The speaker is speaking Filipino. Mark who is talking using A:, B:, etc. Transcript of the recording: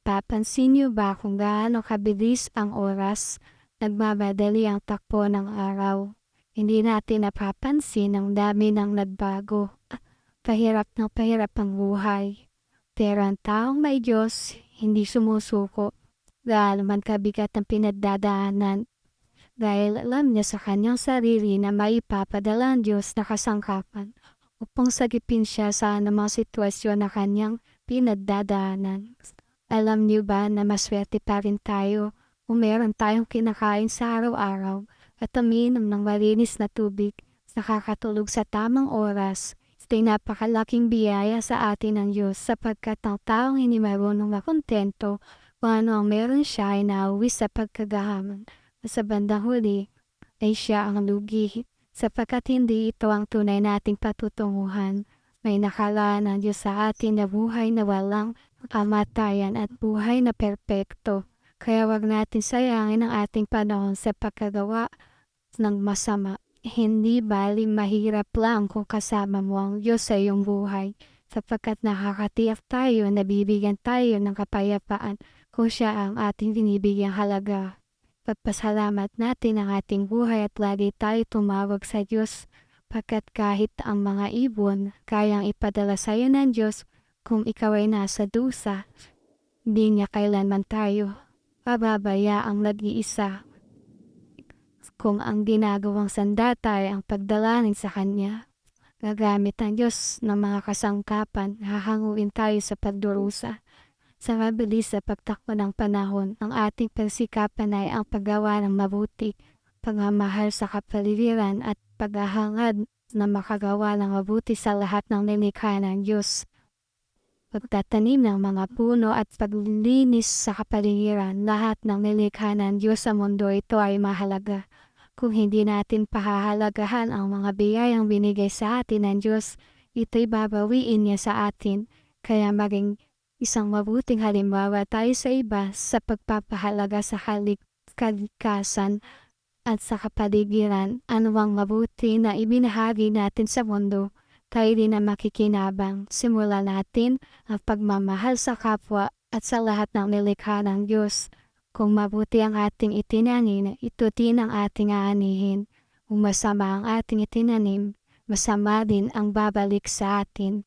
A: Napapansin niyo ba kung gaano kabilis ang oras? Nagmamadali ang takbo ng araw. Hindi natin napapansin ang dami ng nagbago. Pahirap ang buhay. Pero ang taong may Diyos, hindi sumusuko. Gaano man kabigat ang pinagdadaanan. Dahil alam niya sa kanyang sarili na maipapadala ang Diyos na kasangkapan upang sagipin siya sa anumang sitwasyon na kanyang pinagdadaanan. Alam niyo ba na maswerte pa rin tayo kung meron tayong kinakain sa araw-araw at umiinom ng malinis na tubig, nakakatulog sa tamang oras. Ito'y napakalaking biyaya sa atin ng Diyos sapagkat ang taong hindi marunong makontento kung ano ang meron siya ay nauwi sa pagkagahaman. Sa bandang huli ay siya ang lugi sapagkat hindi ito ang tunay nating patutunguhan. May nakalaan ng Diyos sa atin na buhay na walang kamatayan at buhay na perpekto. Kaya wag natin sayangin ang ating panahon sa pagkagawa ng masama. Hindi baling mahirap lang kung kasama mo ang Diyos sa iyong buhay, sapagkat nakakatiyak tayo na bibigyan tayo ng kapayapaan kung siya ang ating binibigyang halaga. Pagpasalamat natin ang ating buhay at lagi tayo tumawag sa Diyos, pagkat kahit ang mga ibon kayang ipadala sa iyo ng Diyos kung ikaw ay nasa dusa, hindi niya kailanman tayo pababayaang nag-iisa. Kung ang ginagawang sandata ay ang pagdalangin sa Kanya, gagamit ang Diyos ng mga kasangkapan, hahanguin tayo sa pagdurusa. Sa mabilis sa pagtakbo ng panahon, ang ating pagsikapan ay ang paggawa ng mabuti, pagmamahal sa kapaligiran at paghahangad na makagawa ng mabuti sa lahat ng nilikha ng Diyos. Pagtatanim ng mga puno at paglilinis sa kapaligiran, lahat ng nilikha ng Diyos sa mundo ito ay mahalaga. Kung hindi natin pahahalagahan ang mga biyayang binigay sa atin ng Diyos, ito'y babawiin niya sa atin. Kaya maging isang mabuting halimbawa tayo sa iba sa pagpapahalaga sa kalikasan at sa kapaligiran. Anumang mabuti na ibinahagi natin sa mundo, tayo din na makikinabang. Simulan natin ang pagmamahal sa kapwa at sa lahat ng nilikha ng Diyos. Kung mabuti ang ating itinanim, ito din ang ating aanihin. Kung masama ang ating itinanim, masama din ang babalik sa atin.